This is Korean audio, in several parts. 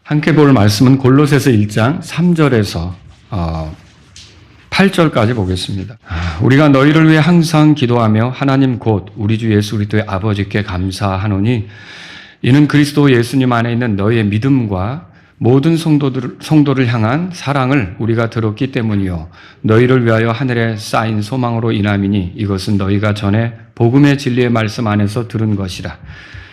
함께 볼 말씀은 골로새서 1장 3절에서 8절까지 보겠습니다. 우리가 너희를 위해 항상 기도하며 하나님 곧 우리 주 예수 그리스도의 아버지께 감사하노니 이는 그리스도 예수님 안에 있는 너희의 믿음과 모든 성도를 향한 사랑을 우리가 들었기 때문이요 너희를 위하여 하늘에 쌓인 소망으로 인함이니 이것은 너희가 전에 복음의 진리의 말씀 안에서 들은 것이라.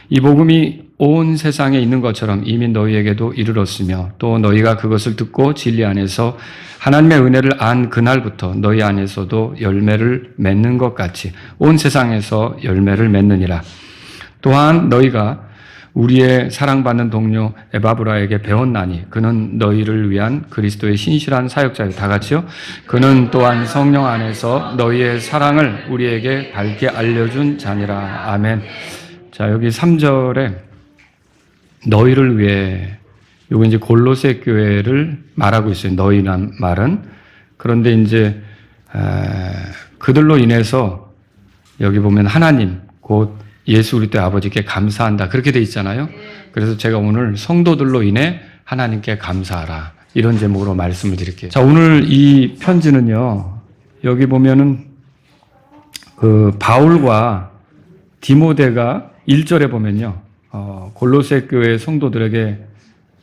이 복음이 온 세상에 있는 것처럼 이미 너희에게도 이르렀으며 또 너희가 그것을 듣고 진리 안에서 하나님의 은혜를 안 그날부터 너희 안에서도 열매를 맺는 것 같이 온 세상에서 열매를 맺느니라. 또한 너희가 우리의 사랑받는 동료 에바브라에게 배웠나니 그는 너희를 위한 그리스도의 신실한 사역자요. 다 같이요. 그는 또한 성령 안에서 너희의 사랑을 우리에게 밝게 알려준 자니라. 아멘. 자, 여기 3절에 너희를 위해, 요거 이제 골로새 교회를 말하고 있어요. 너희란 말은. 그런데 이제 그들로 인해서 여기 보면 하나님 곧 예수 그리스도의 아버지께 감사한다 그렇게 돼 있잖아요. 그래서 제가 오늘 성도들로 인해 하나님께 감사하라 이런 제목으로 말씀을 드릴게요. 자, 오늘 이 편지는요, 여기 보면은 그 바울과 디모데가 1절에 보면요, 골로새 교회 성도들에게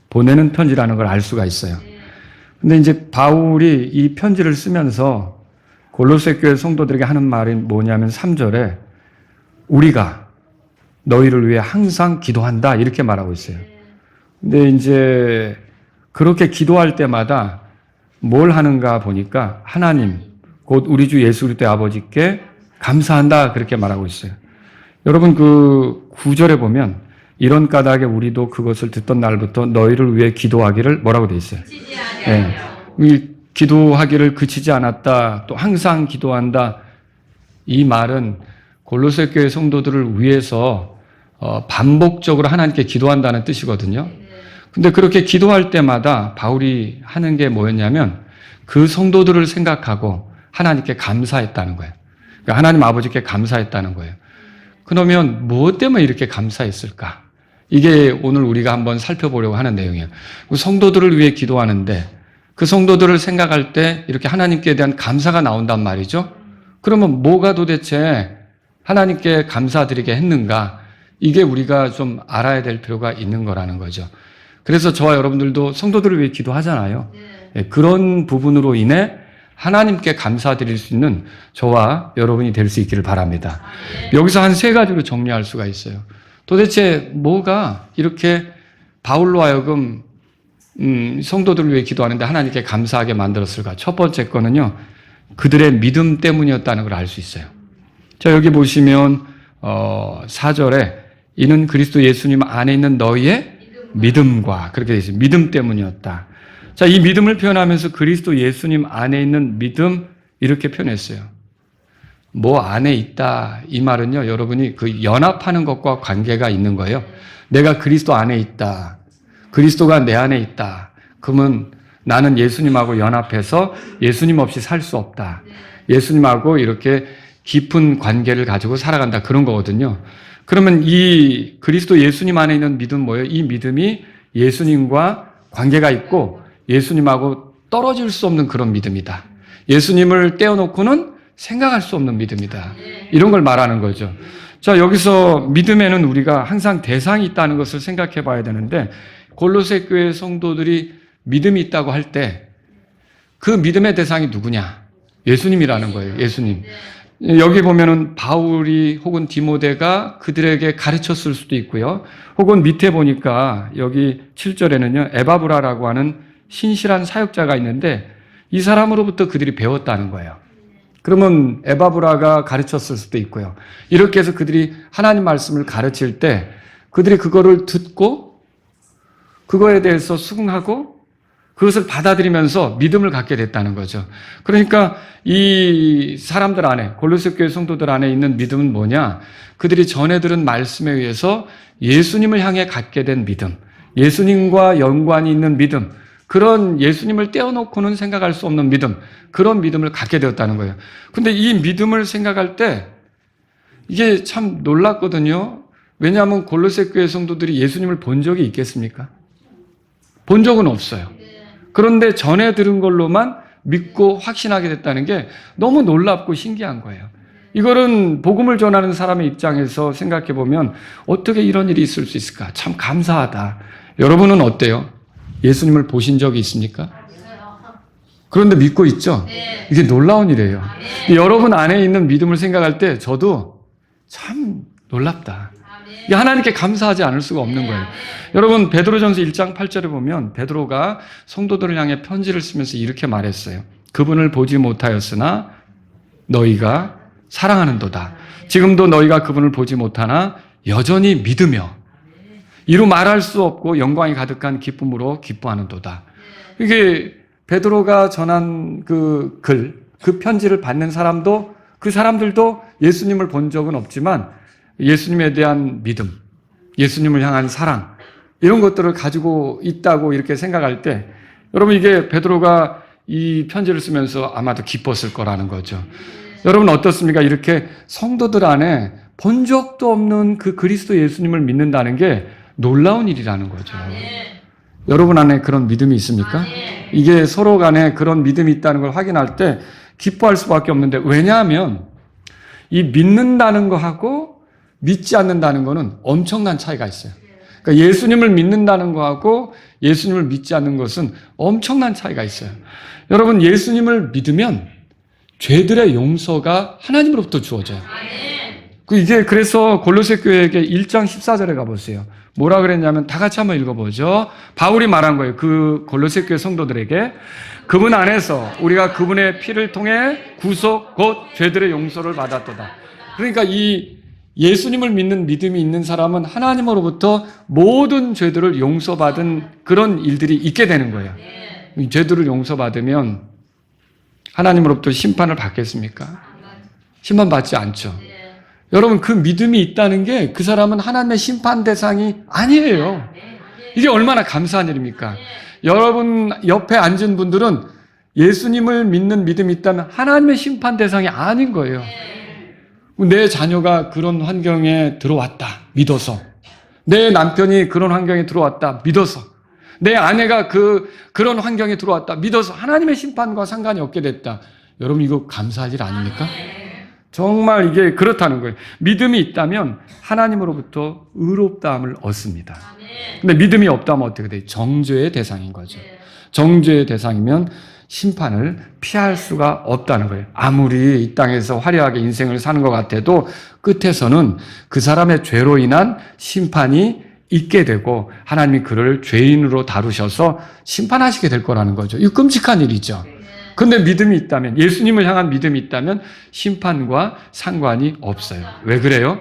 보내는 편지라는 걸 알 수가 있어요. 근데 이제 바울이 이 편지를 쓰면서 골로새 교회 성도들에게 하는 말이 뭐냐면 3절에 우리가 너희를 위해 항상 기도한다 이렇게 말하고 있어요. 근데 이제 그렇게 기도할 때마다 뭘 하는가 보니까 하나님 곧 우리 주 예수 그리스도의 아버지께 감사한다 그렇게 말하고 있어요. 여러분 그 9절에 보면 이런 까닭에 우리도 그것을 듣던 날부터 너희를 위해 기도하기를 뭐라고 돼 있어요? 네. 이 기도하기를 그치지 않았다. 또 항상 기도한다. 이 말은 골로새 교회 성도들을 위해서 반복적으로 하나님께 기도한다는 뜻이거든요. 근데 그렇게 기도할 때마다 바울이 하는 게 뭐였냐면 그 성도들을 생각하고 하나님께 감사했다는 거예요. 그러니까 하나님 아버지께 감사했다는 거예요. 그러면 무엇 때문에 이렇게 감사했을까? 이게 오늘 우리가 한번 살펴보려고 하는 내용이에요. 성도들을 위해 기도하는데 그 성도들을 생각할 때 이렇게 하나님께 대한 감사가 나온단 말이죠. 그러면 뭐가 도대체 하나님께 감사드리게 했는가? 이게 우리가 좀 알아야 될 필요가 있는 거라는 거죠. 그래서 저와 여러분들도 성도들을 위해 기도하잖아요. 그런 부분으로 인해 하나님께 감사드릴 수 있는 저와 여러분이 될 수 있기를 바랍니다. 여기서 한 3가지로 정리할 수가 있어요. 도대체 뭐가 이렇게 바울로 하여금 성도들을 위해 기도하는데 하나님께 감사하게 만들었을까? 첫 번째 거는요, 그들의 믿음 때문이었다는 걸 알 수 있어요. 자, 여기 보시면 4절에 이는 그리스도 예수님 안에 있는 너희의 믿음과 그렇게 되어 있어요. 믿음 때문이었다. 자, 이 믿음을 표현하면서 그리스도 예수님 안에 있는 믿음 이렇게 표현했어요. 뭐 안에 있다 이 말은요, 여러분이 그 연합하는 것과 관계가 있는 거예요. 내가 그리스도 안에 있다. 그리스도가 내 안에 있다. 그러면 나는 예수님하고 연합해서 예수님 없이 살 수 없다. 예수님하고 이렇게 깊은 관계를 가지고 살아간다. 그런 거거든요. 그러면 이 그리스도 예수님 안에 있는 믿음 뭐예요? 이 믿음이 예수님과 관계가 있고 예수님하고 떨어질 수 없는 그런 믿음이다. 예수님을 떼어놓고는 생각할 수 없는 믿음이다. 이런 걸 말하는 거죠. 자, 여기서 믿음에는 우리가 항상 대상이 있다는 것을 생각해 봐야 되는데 골로새 교회 성도들이 믿음이 있다고 할 때 그 믿음의 대상이 누구냐? 예수님이라는 거예요. 예수님. 여기 보면은 바울이 혹은 디모데가 그들에게 가르쳤을 수도 있고요. 혹은 밑에 보니까 여기 7절에는요. 에바브라라고 하는 신실한 사역자가 있는데 이 사람으로부터 그들이 배웠다는 거예요. 그러면 에바브라가 가르쳤을 수도 있고요. 이렇게 해서 그들이 하나님 말씀을 가르칠 때 그들이 그거를 듣고 그거에 대해서 수긍하고 그것을 받아들이면서 믿음을 갖게 됐다는 거죠. 그러니까 이 사람들 안에, 골로새 교회 성도들 안에 있는 믿음은 뭐냐? 그들이 전해 들은 말씀에 의해서 예수님을 향해 갖게 된 믿음, 예수님과 연관이 있는 믿음, 그런 예수님을 떼어놓고는 생각할 수 없는 믿음, 그런 믿음을 갖게 되었다는 거예요. 근데 이 믿음을 생각할 때 이게 참 놀랍거든요. 왜냐하면 골로새 교회 성도들이 예수님을 본 적이 있겠습니까? 본 적은 없어요. 그런데 전에 들은 걸로만 믿고 확신하게 됐다는 게 너무 놀랍고 신기한 거예요. 이거는 복음을 전하는 사람의 입장에서 생각해 보면 어떻게 이런 일이 있을 수 있을까? 참 감사하다. 여러분은 어때요? 예수님을 보신 적이 있습니까? 그런데 믿고 있죠? 이게 놀라운 일이에요. 여러분 안에 있는 믿음을 생각할 때 저도 참 놀랍다. 하나님께 감사하지 않을 수가 없는 거예요. 여러분 베드로전서 1장 8절에 보면 베드로가 성도들을 향해 편지를 쓰면서 이렇게 말했어요. 그분을 보지 못하였으나 너희가 사랑하는도다. 지금도 너희가 그분을 보지 못하나 여전히 믿으며 이루 말할 수 없고 영광이 가득한 기쁨으로 기뻐하는도다. 이게 베드로가 전한 그 글, 그 편지를 받는 사람도 그 사람들도 예수님을 본 적은 없지만 예수님에 대한 믿음, 예수님을 향한 사랑 이런 것들을 가지고 있다고 이렇게 생각할 때 여러분 이게 베드로가 이 편지를 쓰면서 아마도 기뻤을 거라는 거죠. 여러분 어떻습니까? 이렇게 성도들 안에 본 적도 없는 그 그리스도 예수님을 믿는다는 게 놀라운 일이라는 거죠. 여러분 안에 그런 믿음이 있습니까? 이게 서로 간에 그런 믿음이 있다는 걸 확인할 때 기뻐할 수밖에 없는데 왜냐하면 이 믿는다는 거하고 믿지 않는다는 거는 엄청난 차이가 있어요. 그러니까 예수님을 믿는다는 거하고 예수님을 믿지 않는 것은 엄청난 차이가 있어요. 여러분 예수님을 믿으면 죄들의 용서가 하나님으로부터 주어져요. 이게 그래서 골로새 교회에게 1장 14절에 가보세요. 뭐라 그랬냐면 다 같이 한번 읽어보죠. 바울이 말한 거예요. 그 골로새 교회 성도들에게 그분 안에서 우리가 그분의 피를 통해 구속 곧 죄들의 용서를 받았도다. 그러니까 이 예수님을 믿는 믿음이 있는 사람은 하나님으로부터 모든 죄들을 용서받은 그런 일들이 있게 되는 거예요. 이 죄들을 용서받으면 하나님으로부터 심판을 받겠습니까? 심판받지 않죠. 여러분 그 믿음이 있다는 게 그 사람은 하나님의 심판 대상이 아니에요. 이게 얼마나 감사한 일입니까? 여러분 옆에 앉은 분들은 예수님을 믿는 믿음이 있다면 하나님의 심판 대상이 아닌 거예요. 내 자녀가 그런 환경에 들어왔다 믿어서, 내 남편이 그런 환경에 들어왔다 믿어서, 내 아내가 그런 환경에 들어왔다 믿어서 하나님의 심판과 상관이 없게 됐다. 여러분 이거 감사할 일 아닙니까? 정말 이게 그렇다는 거예요. 믿음이 있다면 하나님으로부터 의롭다함을 얻습니다. 근데 믿음이 없다면 어떻게 돼요? 정죄의 대상인 거죠. 정죄의 대상이면 심판을 피할 수가 없다는 거예요. 아무리 이 땅에서 화려하게 인생을 사는 것 같아도 끝에서는 그 사람의 죄로 인한 심판이 있게 되고 하나님이 그를 죄인으로 다루셔서 심판하시게 될 거라는 거죠. 이거 끔찍한 일이죠. 그런데 믿음이 있다면, 예수님을 향한 믿음이 있다면 심판과 상관이 없어요. 왜 그래요?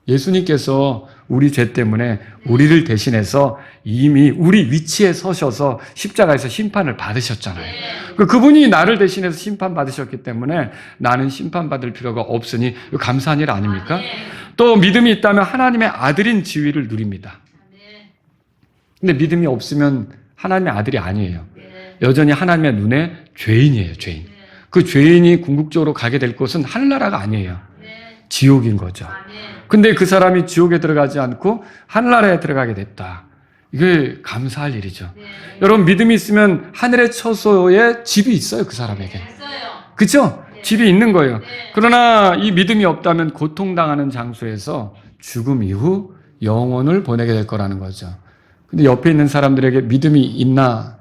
예수님께서 우리 죄 때문에 우리를 대신해서 이미 우리 위치에 서셔서 십자가에서 심판을 받으셨잖아요. 그분이 나를 대신해서 심판 받으셨기 때문에 나는 심판받을 필요가 없으니 감사한 일 아닙니까? 또 믿음이 있다면 하나님의 아들인 지위를 누립니다. 근데 믿음이 없으면 하나님의 아들이 아니에요. 여전히 하나님의 눈에 죄인이에요, 죄인. 그 죄인이 궁극적으로 가게 될 곳은 하늘나라가 아니에요. 지옥인 거죠. 근데 그 사람이 지옥에 들어가지 않고 하늘나라에 들어가게 됐다. 이게 감사할 일이죠. 여러분 믿음이 있으면 하늘의 처소에 집이 있어요, 그 사람에게. 그렇죠? 집이 있는 거예요. 그러나 이 믿음이 없다면 고통당하는 장소에서 죽음 이후 영혼을 보내게 될 거라는 거죠. 근데 옆에 있는 사람들에게 믿음이 있나?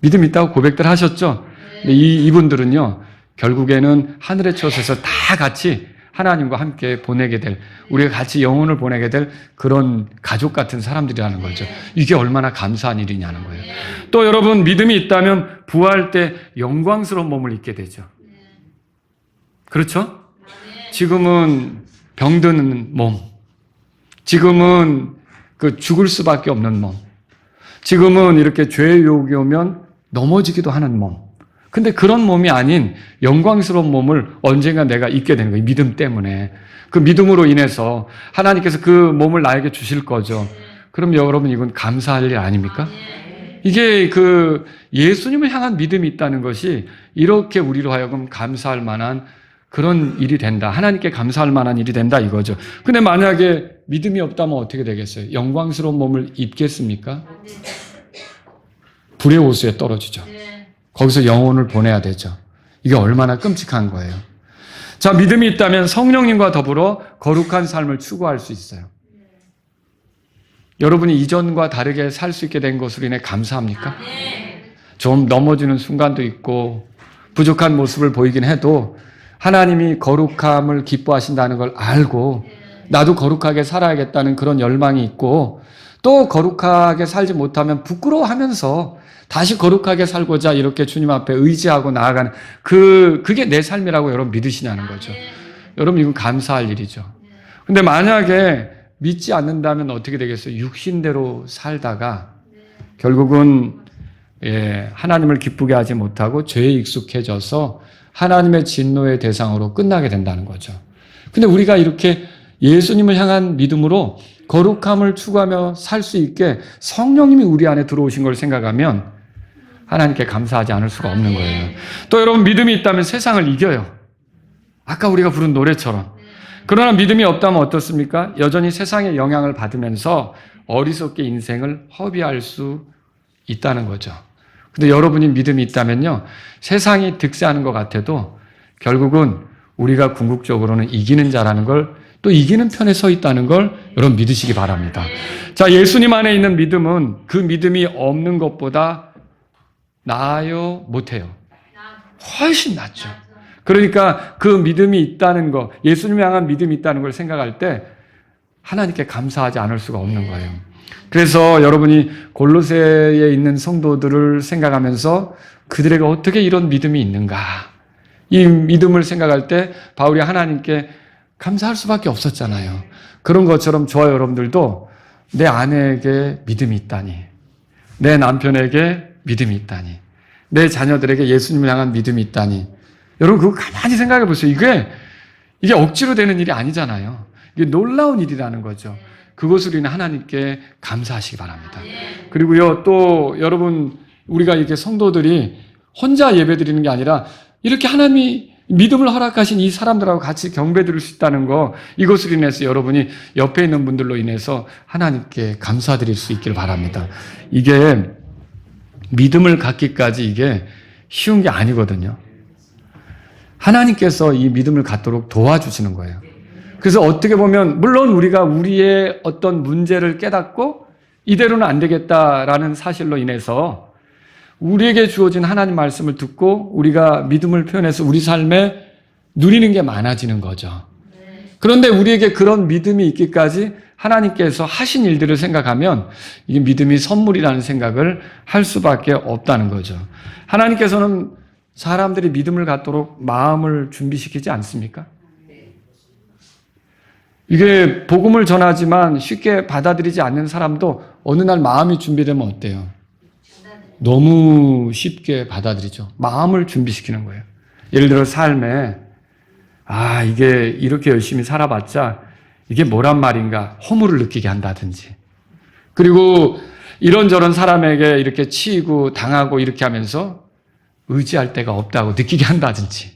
믿음 있다고 고백들 하셨죠? 근데 이분들은요, 결국에는 하늘의 처소에서 다 같이 하나님과 함께 보내게 될, 우리가 같이 영혼을 보내게 될 그런 가족 같은 사람들이라는 거죠. 이게 얼마나 감사한 일이냐는 거예요. 또 여러분, 믿음이 있다면 부활 때 영광스러운 몸을 입게 되죠. 그렇죠? 지금은 병드는 몸, 지금은 죽을 수밖에 없는 몸, 지금은 이렇게 죄의 유혹이 오면 넘어지기도 하는 몸. 근데 그런 몸이 아닌 영광스러운 몸을 언젠가 내가 입게 되는 거예요. 믿음 때문에. 그 믿음으로 인해서 하나님께서 그 몸을 나에게 주실 거죠. 그럼 여러분 이건 감사할 일 아닙니까? 이게 예수님을 향한 믿음이 있다는 것이 이렇게 우리로 하여금 감사할 만한 그런 일이 된다. 하나님께 감사할 만한 일이 된다 이거죠. 근데 만약에 믿음이 없다면 어떻게 되겠어요? 영광스러운 몸을 입겠습니까? 불의 호수에 떨어지죠. 거기서 영혼을 보내야 되죠. 이게 얼마나 끔찍한 거예요. 자, 믿음이 있다면 성령님과 더불어 거룩한 삶을 추구할 수 있어요. 여러분이 이전과 다르게 살 수 있게 된 것으로 인해 감사합니까? 좀 넘어지는 순간도 있고 부족한 모습을 보이긴 해도 하나님이 거룩함을 기뻐하신다는 걸 알고 나도 거룩하게 살아야겠다는 그런 열망이 있고 또 거룩하게 살지 못하면 부끄러워하면서 다시 거룩하게 살고자 이렇게 주님 앞에 의지하고 나아가는 그게 내 삶이라고 여러분 믿으시냐는 거죠. 여러분 이건 감사할 일이죠. 근데 만약에 믿지 않는다면 어떻게 되겠어요? 육신대로 살다가 결국은 하나님을 기쁘게 하지 못하고 죄에 익숙해져서 하나님의 진노의 대상으로 끝나게 된다는 거죠. 근데 우리가 이렇게 예수님을 향한 믿음으로 거룩함을 추구하며 살 수 있게 성령님이 우리 안에 들어오신 걸 생각하면 하나님께 감사하지 않을 수가 없는 거예요. 또 여러분 믿음이 있다면 세상을 이겨요. 아까 우리가 부른 노래처럼. 그러나 믿음이 없다면 어떻습니까? 여전히 세상의 영향을 받으면서 어리석게 인생을 허비할 수 있다는 거죠. 근데 여러분이 믿음이 있다면요, 세상이 득세하는 것 같아도 결국은 우리가 궁극적으로는 이기는 자라는 걸, 또 이기는 편에 서 있다는 걸 여러분 믿으시기 바랍니다. 자, 예수님 안에 있는 믿음은 그 믿음이 없는 것보다 나아요, 못해요? 훨씬 낫죠. 그러니까 그 믿음이 있다는 거, 예수님을 향한 믿음이 있다는 걸 생각할 때 하나님께 감사하지 않을 수가 없는 거예요. 그래서 여러분이 골로새에 있는 성도들을 생각하면서 그들에게 어떻게 이런 믿음이 있는가, 이 믿음을 생각할 때 바울이 하나님께 감사할 수밖에 없었잖아요. 그런 것처럼 저와 여러분들도 내 아내에게 믿음이 있다니, 내 남편에게 믿음이 있다니, 내 자녀들에게 예수님을 향한 믿음이 있다니, 여러분 그거 가만히 생각해 보세요. 이게 억지로 되는 일이 아니잖아요. 이게 놀라운 일이라는 거죠. 그것으로 인해 하나님께 감사하시기 바랍니다. 그리고요, 또 여러분 우리가 이렇게 성도들이 혼자 예배드리는 게 아니라 이렇게 하나님이 믿음을 허락하신 이 사람들하고 같이 경배 드릴 수 있다는 거, 이것으로 인해서 여러분이 옆에 있는 분들로 인해서 하나님께 감사드릴 수 있길 바랍니다. 이게 믿음을 갖기까지 이게 쉬운 게 아니거든요. 하나님께서 이 믿음을 갖도록 도와주시는 거예요. 그래서 어떻게 보면 물론 우리가 우리의 어떤 문제를 깨닫고 이대로는 안 되겠다라는 사실로 인해서 우리에게 주어진 하나님 말씀을 듣고 우리가 믿음을 표현해서 우리 삶에 누리는 게 많아지는 거죠. 그런데 우리에게 그런 믿음이 있기까지 하나님께서 하신 일들을 생각하면 이게 믿음이 선물이라는 생각을 할 수밖에 없다는 거죠. 하나님께서는 사람들이 믿음을 갖도록 마음을 준비시키지 않습니까? 이게 복음을 전하지만 쉽게 받아들이지 않는 사람도 어느 날 마음이 준비되면 어때요? 너무 쉽게 받아들이죠. 마음을 준비시키는 거예요. 예를 들어 삶에 이게 이렇게 열심히 살아봤자 이게 뭐란 말인가 허물을 느끼게 한다든지, 그리고 이런저런 사람에게 이렇게 치이고 당하고 이렇게 하면서 의지할 데가 없다고 느끼게 한다든지,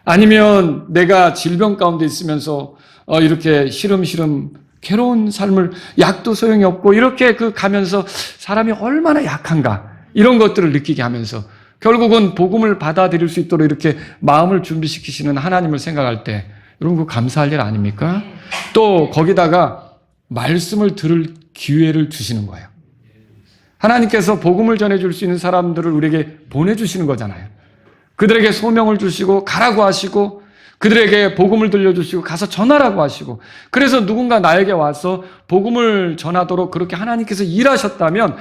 아니면 내가 질병 가운데 있으면서 이렇게 시름시름 괴로운 삶을, 약도 소용이 없고 이렇게 가면서 사람이 얼마나 약한가, 이런 것들을 느끼게 하면서 결국은 복음을 받아들일 수 있도록 이렇게 마음을 준비시키시는 하나님을 생각할 때 여러분 그거 감사할 일 아닙니까? 또 거기다가 말씀을 들을 기회를 주시는 거예요. 하나님께서 복음을 전해줄 수 있는 사람들을 우리에게 보내주시는 거잖아요. 그들에게 소명을 주시고 가라고 하시고, 그들에게 복음을 들려주시고 가서 전하라고 하시고, 그래서 누군가 나에게 와서 복음을 전하도록 그렇게 하나님께서 일하셨다면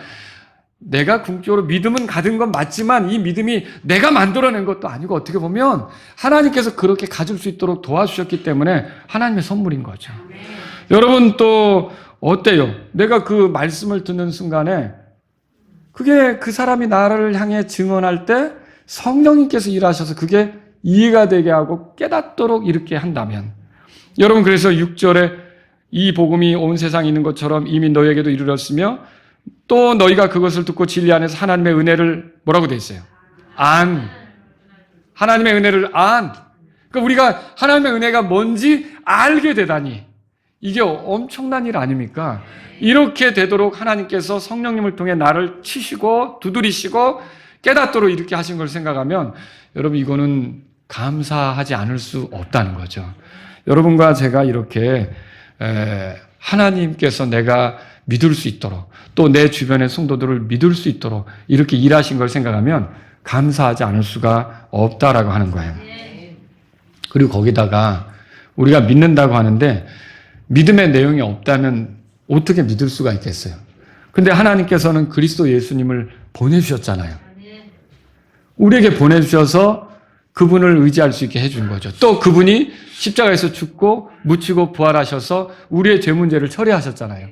내가 궁극적으로 믿음은 가진 건 맞지만 이 믿음이 내가 만들어낸 것도 아니고 어떻게 보면 하나님께서 그렇게 가질 수 있도록 도와주셨기 때문에 하나님의 선물인 거죠. 여러분 또 어때요? 내가 그 말씀을 듣는 순간에 그게 그 사람이 나를 향해 증언할 때 성령님께서 일하셔서 그게 이해가 되게 하고 깨닫도록 이렇게 한다면, 여러분 그래서 6절에 이 복음이 온 세상에 있는 것처럼 이미 너희에게도 이르렀으며 또 너희가 그것을 듣고 진리 안에서 하나님의 은혜를 뭐라고 돼 있어요? 하나님의 은혜를 그러니까 우리가 하나님의 은혜가 뭔지 알게 되다니, 이게 엄청난 일 아닙니까? 이렇게 되도록 하나님께서 성령님을 통해 나를 치시고 두드리시고 깨닫도록 이렇게 하신 걸 생각하면 여러분 이거는 감사하지 않을 수 없다는 거죠. 여러분과 제가 이렇게 하나님께서 내가 믿을 수 있도록 또 내 주변의 성도들을 믿을 수 있도록 이렇게 일하신 걸 생각하면 감사하지 않을 수가 없다라고 하는 거예요. 그리고 거기다가 우리가 믿는다고 하는데 믿음의 내용이 없다면 어떻게 믿을 수가 있겠어요? 근데 하나님께서는 그리스도 예수님을 보내주셨잖아요. 우리에게 보내주셔서 그분을 의지할 수 있게 해준 거죠. 또 그분이 십자가에서 죽고 묻히고 부활하셔서 우리의 죄 문제를 처리하셨잖아요.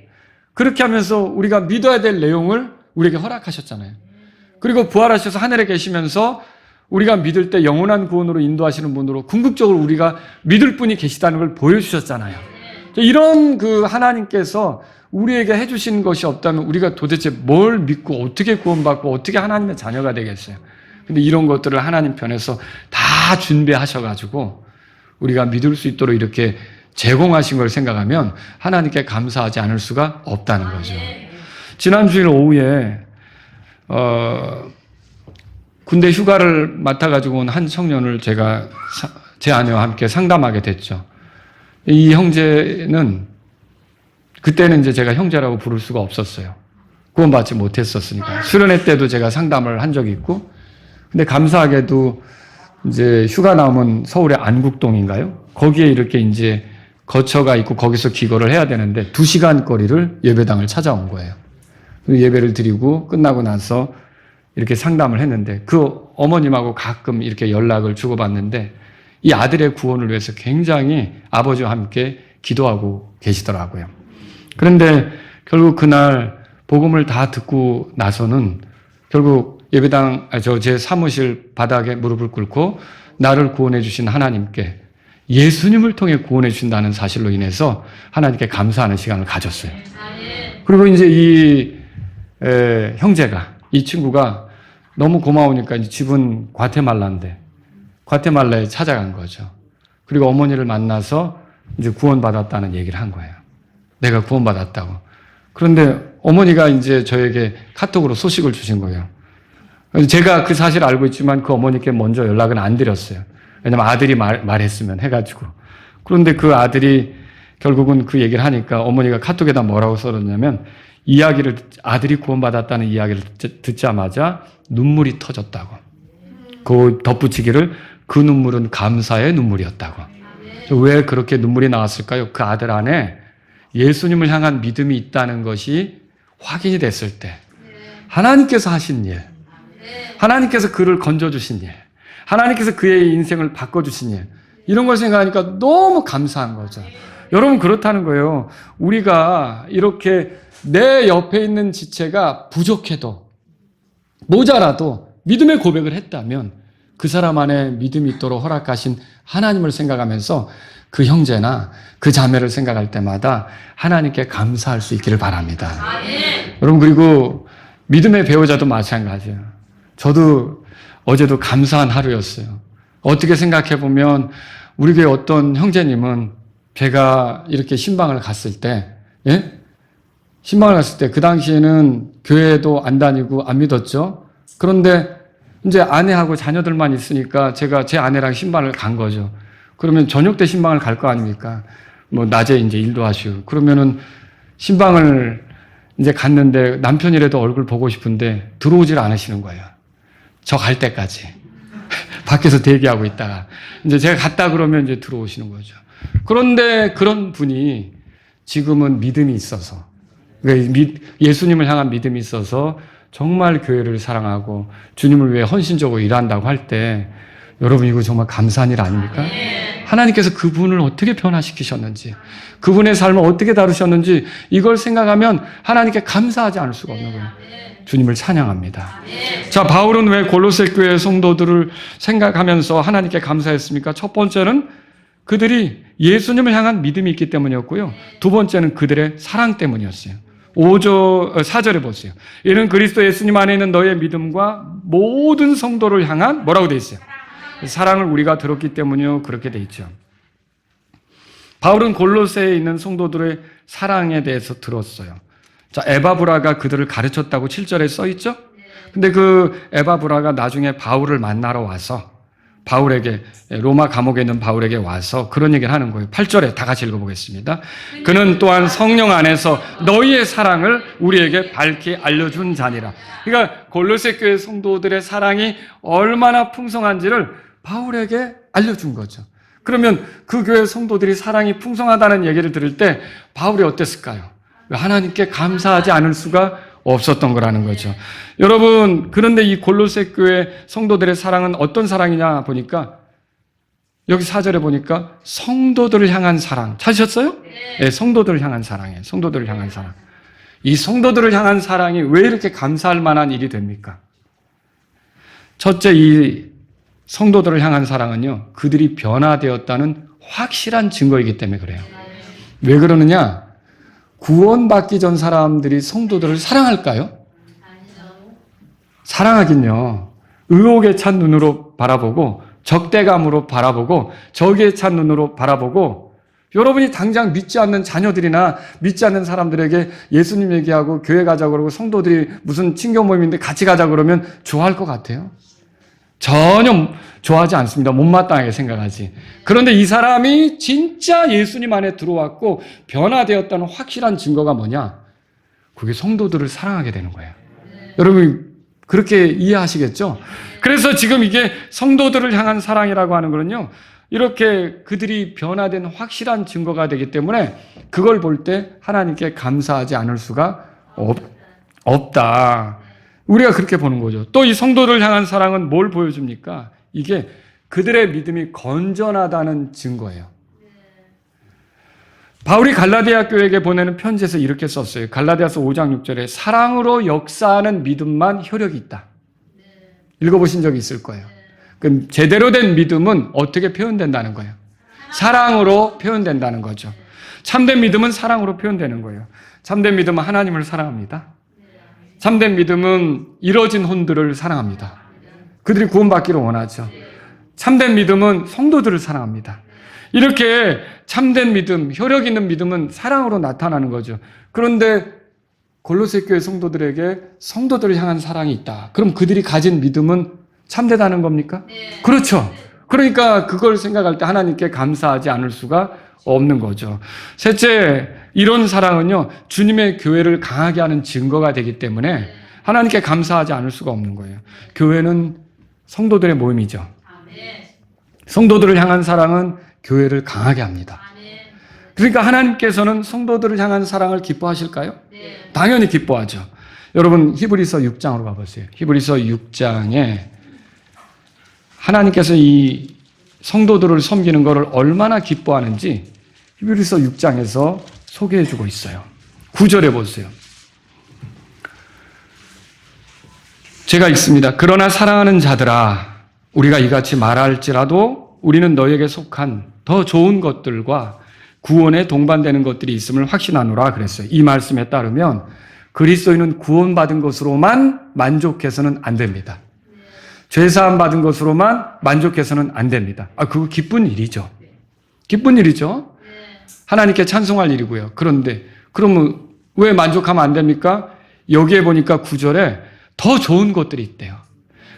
그렇게 하면서 우리가 믿어야 될 내용을 우리에게 허락하셨잖아요. 그리고 부활하셔서 하늘에 계시면서 우리가 믿을 때 영원한 구원으로 인도하시는 분으로 궁극적으로 우리가 믿을 분이 계시다는 걸 보여주셨잖아요. 이런 그 하나님께서 우리에게 해주신 것이 없다면 우리가 도대체 뭘 믿고 어떻게 구원받고 어떻게 하나님의 자녀가 되겠어요? 근데 이런 것들을 하나님 편에서 다 준비하셔가지고 우리가 믿을 수 있도록 이렇게 제공하신 걸 생각하면 하나님께 감사하지 않을 수가 없다는 거죠. 지난 주일 오후에 군대 휴가를 맡아가지고 온 한 청년을 제가 제 아내와 함께 상담하게 됐죠. 이 형제는 그때는 이제 제가 형제라고 부를 수가 없었어요. 구원받지 못했었으니까. 수련회 때도 제가 상담을 한 적이 있고, 근데 감사하게도 이제 휴가 나오면 서울의 안국동인가요? 거기에 이렇게 이제 거처가 있고 거기서 기거를 해야 되는데 2시간 거리를 예배당을 찾아온 거예요. 예배를 드리고 끝나고 나서 이렇게 상담을 했는데 그 어머님하고 가끔 이렇게 연락을 주고받는데 이 아들의 구원을 위해서 굉장히 아버지와 함께 기도하고 계시더라고요. 그런데 결국 그날 복음을 다 듣고 나서는 결국 예배당, 제 사무실 바닥에 무릎을 꿇고 나를 구원해 주신 하나님께 예수님을 통해 구원해 주신다는 사실로 인해서 하나님께 감사하는 시간을 가졌어요. 그리고 이제 이 형제가, 이 친구가 너무 고마우니까 이제 집은 과테말라인데 과테말라에 찾아간 거죠. 그리고 어머니를 만나서 이제 구원받았다는 얘기를 한 거예요. 내가 구원받았다고. 그런데 어머니가 이제 저에게 카톡으로 소식을 주신 거예요. 제가 그 사실을 알고 있지만 그 어머니께 먼저 연락은 안 드렸어요. 왜냐면 아들이 말했으면 해가지고. 그런데 그 아들이 결국은 그 얘기를 하니까 어머니가 카톡에다 뭐라고 써놨냐면 아들이 구원받았다는 이야기를 듣자마자 눈물이 터졌다고. 그 덧붙이기를 그 눈물은 감사의 눈물이었다고. 왜 그렇게 눈물이 나왔을까요? 그 아들 안에 예수님을 향한 믿음이 있다는 것이 확인이 됐을 때 하나님께서 하신 일, 하나님께서 그를 건져주신 일, 하나님께서 그의 인생을 바꿔주신 일, 이런 걸 생각하니까 너무 감사한 거죠. 여러분 그렇다는 거예요. 우리가 이렇게 내 옆에 있는 지체가 부족해도 모자라도 믿음의 고백을 했다면 그 사람 안에 믿음이 있도록 허락하신 하나님을 생각하면서 그 형제나 그 자매를 생각할 때마다 하나님께 감사할 수 있기를 바랍니다. 여러분 그리고 믿음의 배우자도 마찬가지예요. 저도 어제도 감사한 하루였어요. 어떻게 생각해 보면 우리 교회 어떤 형제님은 제가 이렇게 신방을 갔을 때, 신방을 갔을 때 그 당시에는 교회도 안 다니고 안 믿었죠. 그런데 이제 아내하고 자녀들만 있으니까 제가 제 아내랑 신방을 간 거죠. 그러면 저녁 때 신방을 갈 거 아닙니까? 뭐 낮에 이제 일도 하시고. 그러면은 신방을 이제 갔는데 남편이라도 얼굴 보고 싶은데 들어오질 않으시는 거예요. 저 갈 때까지. 밖에서 대기하고 있다가. 이제 제가 갔다 그러면 이제 들어오시는 거죠. 그런데 그런 분이 지금은 믿음이 있어서, 예수님을 향한 믿음이 있어서 정말 교회를 사랑하고 주님을 위해 헌신적으로 일한다고 할 때 여러분 이거 정말 감사한 일 아닙니까? 하나님께서 그분을 어떻게 변화시키셨는지, 그분의 삶을 어떻게 다루셨는지 이걸 생각하면 하나님께 감사하지 않을 수가 없는 거예요. 주님을 찬양합니다. 자, 바울은 왜 골로새 교회 성도들을 생각하면서 하나님께 감사했습니까? 첫 번째는 그들이 예수님을 향한 믿음이 있기 때문이었고요. 두 번째는 그들의 사랑 때문이었어요. 4절에 보세요. 이는 그리스도 예수님 안에 있는 너의 믿음과 모든 성도를 향한 뭐라고 되어 있어요? 사랑을 우리가 들었기 때문이요. 그렇게 되어 있죠. 바울은 골로새에 있는 성도들의 사랑에 대해서 들었어요. 자, 에바브라가 그들을 가르쳤다고 7절에 써 있죠? 근데 그 에바브라가 나중에 바울을 만나러 와서 바울에게, 로마 감옥에 있는 바울에게 와서 그런 얘기를 하는 거예요. 8절에 다 같이 읽어보겠습니다. 그는 또한 성령 안에서 너희의 사랑을 우리에게 밝히 알려준 자니라. 그러니까 골로새 교회 성도들의 사랑이 얼마나 풍성한지를 바울에게 알려준 거죠. 그러면 그 교회 성도들이 사랑이 풍성하다는 얘기를 들을 때 바울이 어땠을까요? 하나님께 감사하지 않을 수가 없었던 거라는 거죠. 여러분, 그런데 이 골로새 교회 성도들의 사랑은 어떤 사랑이냐 보니까 여기 4절에 보니까 성도들을 향한 사랑. 찾으셨어요? 네, 성도들을 향한 사랑이에요. 성도들을 향한 사랑. 이 성도들을 향한 사랑이 왜 이렇게 감사할 만한 일이 됩니까? 첫째, 이 성도들을 향한 사랑은요, 그들이 변화되었다는 확실한 증거이기 때문에 그래요. 왜 그러느냐? 구원받기 전 사람들이 성도들을 사랑할까요? 사랑하긴요. 의혹에 찬 눈으로 바라보고 적대감으로 바라보고 저기에 찬 눈으로 바라보고 여러분이 당장 믿지 않는 자녀들이나 믿지 않는 사람들에게 예수님 얘기하고 교회 가자고 그러고 성도들이 무슨 친교 모임인데 같이 가자고 그러면 좋아할 것 같아요? 전혀 좋아하지 않습니다. 못마땅하게 생각하지. 그런데 이 사람이 진짜 예수님 안에 들어왔고 변화되었다는 확실한 증거가 뭐냐? 그게 성도들을 사랑하게 되는 거예요. 여러분 그렇게 이해하시겠죠? 그래서 지금 이게 성도들을 향한 사랑이라고 하는 거는요, 이렇게 그들이 변화된 확실한 증거가 되기 때문에 그걸 볼 때 하나님께 감사하지 않을 수가 없다. 우리가 그렇게 보는 거죠. 또 이 성도를 향한 사랑은 뭘 보여줍니까? 이게 그들의 믿음이 건전하다는 증거예요. 바울이 갈라디아 교회에게 보내는 편지에서 이렇게 썼어요. 갈라디아서 5장 6절에 사랑으로 역사하는 믿음만 효력이 있다. 읽어보신 적이 있을 거예요. 그럼 제대로 된 믿음은 어떻게 표현된다는 거예요? 사랑으로 표현된다는 거죠. 참된 믿음은 사랑으로 표현되는 거예요. 참된 믿음은 하나님을 사랑합니다. 참된 믿음은 이뤄진 혼들을 사랑합니다. 그들이 구원받기를 원하죠. 참된 믿음은 성도들을 사랑합니다. 이렇게 참된 믿음, 효력 있는 믿음은 사랑으로 나타나는 거죠. 그런데 골로새 교회 성도들에게 성도들을 향한 사랑이 있다. 그럼 그들이 가진 믿음은 참되다는 겁니까? 네. 그렇죠. 그러니까 그걸 생각할 때 하나님께 감사하지 않을 수가 없는 거죠. 셋째, 이런 사랑은요, 주님의 교회를 강하게 하는 증거가 되기 때문에 하나님께 감사하지 않을 수가 없는 거예요. 교회는 성도들의 모임이죠. 성도들을 향한 사랑은 교회를 강하게 합니다. 그러니까 하나님께서는 성도들을 향한 사랑을 기뻐하실까요? 당연히 기뻐하죠. 여러분 히브리서 6장으로 가보세요. 히브리서 6장에 하나님께서 이 성도들을 섬기는 것을 얼마나 기뻐하는지 히브리서 6장에서 소개해주고 있어요. 9절에 보세요. 제가 읽습니다. 그러나 사랑하는 자들아, 우리가 이같이 말할지라도 우리는 너에게 속한 더 좋은 것들과 구원에 동반되는 것들이 있음을 확신하노라 그랬어요. 이 말씀에 따르면 그리스도인은 구원받은 것으로만 만족해서는 안 됩니다. 죄사함 받은 것으로만 만족해서는 안 됩니다. 그거 기쁜 일이죠. 기쁜 일이죠. 하나님께 찬송할 일이고요. 그런데 그러면 왜 만족하면 안 됩니까? 여기에 보니까 9절에 더 좋은 것들이 있대요.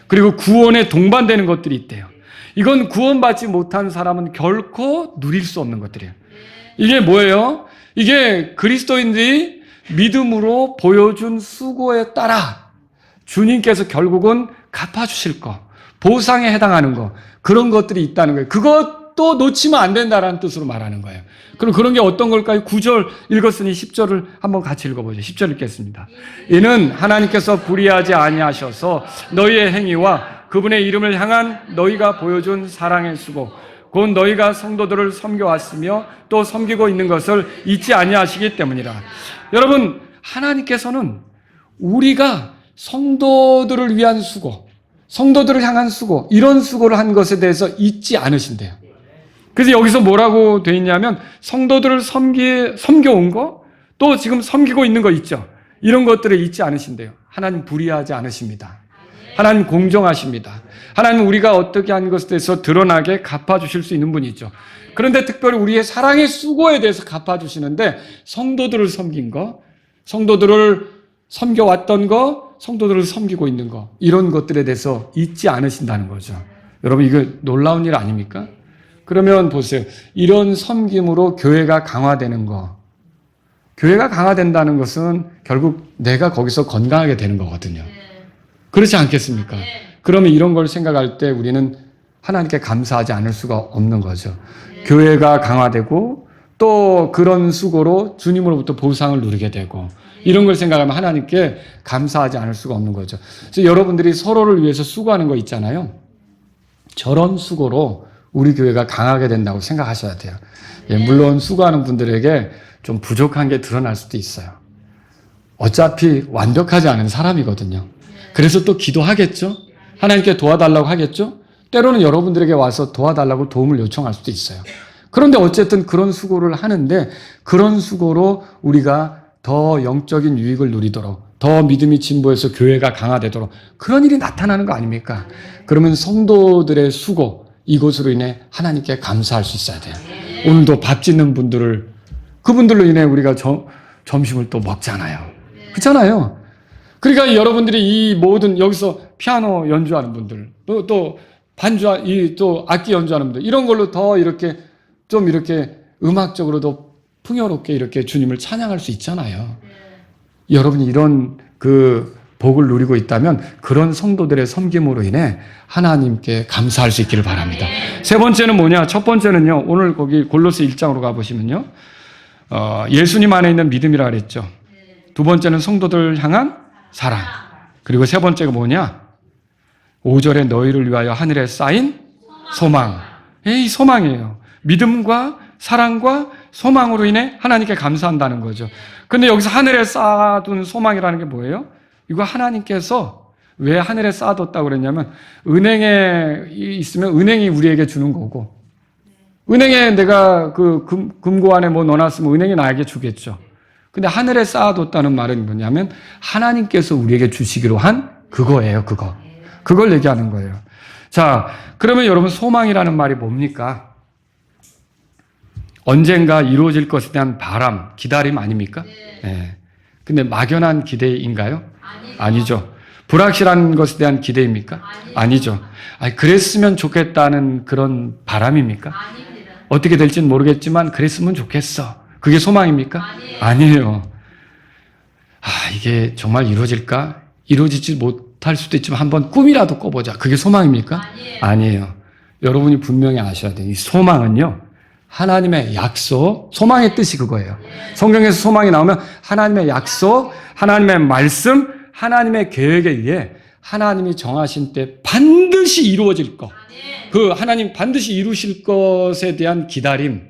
그리고 구원에 동반되는 것들이 있대요. 이건 구원받지 못한 사람은 결코 누릴 수 없는 것들이에요. 이게 뭐예요? 이게 그리스도인들이 믿음으로 보여준 수고에 따라 주님께서 결국은 갚아주실 거, 보상에 해당하는 거, 그런 것들이 있다는 거예요. 그것도 놓치면 안 된다라는 뜻으로 말하는 거예요. 그럼 그런 게 어떤 걸까요? 9절 읽었으니 10절을 한번 같이 읽어보죠. 10절 읽겠습니다. 이는 하나님께서 불의하지 아니하셔서 너희의 행위와 그분의 이름을 향한 너희가 보여준 사랑의 수고, 곧 너희가 성도들을 섬겨왔으며 또 섬기고 있는 것을 잊지 아니하시기 때문이라. 여러분, 하나님께서는 우리가 성도들을 위한 수고, 성도들을 향한 수고, 이런 수고를 한 것에 대해서 잊지 않으신대요. 그래서 여기서 뭐라고 돼 있냐면 성도들을 섬겨온 거, 또 지금 섬기고 있는 거 있죠. 이런 것들을 잊지 않으신대요. 하나님 불의하지 않으십니다. 하나님 공정하십니다. 하나님 우리가 어떻게 한 것에 대해서 드러나게 갚아주실 수 있는 분이죠. 그런데 특별히 우리의 사랑의 수고에 대해서 갚아주시는데 성도들을 섬긴 거, 성도들을 섬겨왔던 거, 성도들을 섬기고 있는 거, 이런 것들에 대해서 잊지 않으신다는 거죠. 여러분, 이거 놀라운 일 아닙니까? 그러면 보세요. 이런 섬김으로 교회가 강화되는 거. 교회가 강화된다는 것은 결국 내가 거기서 건강하게 되는 거거든요. 그렇지 않겠습니까? 그러면 이런 걸 생각할 때 우리는 하나님께 감사하지 않을 수가 없는 거죠. 교회가 강화되고 또 그런 수고로 주님으로부터 보상을 누리게 되고 이런 걸 생각하면 하나님께 감사하지 않을 수가 없는 거죠. 그래서 여러분들이 서로를 위해서 수고하는 거 있잖아요. 저런 수고로 우리 교회가 강하게 된다고 생각하셔야 돼요. 물론 수고하는 분들에게 좀 부족한 게 드러날 수도 있어요. 어차피 완벽하지 않은 사람이거든요. 그래서 또 기도하겠죠? 하나님께 도와달라고 하겠죠? 때로는 여러분들에게 와서 도와달라고 도움을 요청할 수도 있어요. 그런데 어쨌든 그런 수고를 하는데 그런 수고로 우리가 더 영적인 유익을 누리도록 더 믿음이 진보해서 교회가 강화되도록 그런 일이 나타나는 거 아닙니까? 그러면 성도들의 수고 이것으로 인해 하나님께 감사할 수 있어야 돼요. 오늘도 밥 짓는 분들을 그분들로 인해 우리가 점심을 또 먹잖아요. 그렇잖아요. 그러니까 여러분들이 이 모든 여기서 피아노 연주하는 분들 또 또 악기 연주하는 분들 이런 걸로 더 이렇게 좀 이렇게 음악적으로도 풍요롭게 이렇게 주님을 찬양할 수 있잖아요. 여러분이 이런 그 복을 누리고 있다면 그런 성도들의 섬김으로 인해 하나님께 감사할 수 있기를 바랍니다. 세 번째는 뭐냐? 첫 번째는요. 오늘 거기 골로새 1장으로 가보시면요. 예수님 안에 있는 믿음이라 그랬죠. 두 번째는 성도들 향한 사랑. 그리고 세 번째가 뭐냐? 5절에 너희를 위하여 하늘에 쌓인 소망. 이 소망이에요. 믿음과 사랑과 소망으로 인해 하나님께 감사한다는 거죠. 근데 여기서 하늘에 쌓아둔 소망이라는 게 뭐예요? 이거 하나님께서 왜 하늘에 쌓아뒀다고 그랬냐면 은행에 있으면 은행이 우리에게 주는 거고 은행에 내가 그 금고 안에 뭐 넣어놨으면 은행이 나에게 주겠죠. 근데 하늘에 쌓아뒀다는 말은 뭐냐면 하나님께서 우리에게 주시기로 한 그거예요. 그걸 얘기하는 거예요. 자, 그러면 여러분 소망이라는 말이 뭡니까? 언젠가 이루어질 것에 대한 바람, 기다림 아닙니까? 네. 근데 막연한 기대인가요? 아니죠. 불확실한 것에 대한 기대입니까? 아니죠. 그랬으면 좋겠다는 그런 바람입니까? 어떻게 될지는 모르겠지만 그랬으면 좋겠어. 그게 소망입니까? 아니에요. 이게 정말 이루어질까? 이루어지지 못할 수도 있지만 한번 꿈이라도 꿔보자. 그게 소망입니까? 아니에요. 여러분이 분명히 아셔야 돼요. 이 소망은요. 하나님의 약속, 소망의 뜻이 그거예요. 성경에서 소망이 나오면 하나님의 약속, 하나님의 말씀, 하나님의 계획에 의해 하나님이 정하신 때 반드시 이루어질 것. 그 하나님 반드시 이루실 것에 대한 기다림,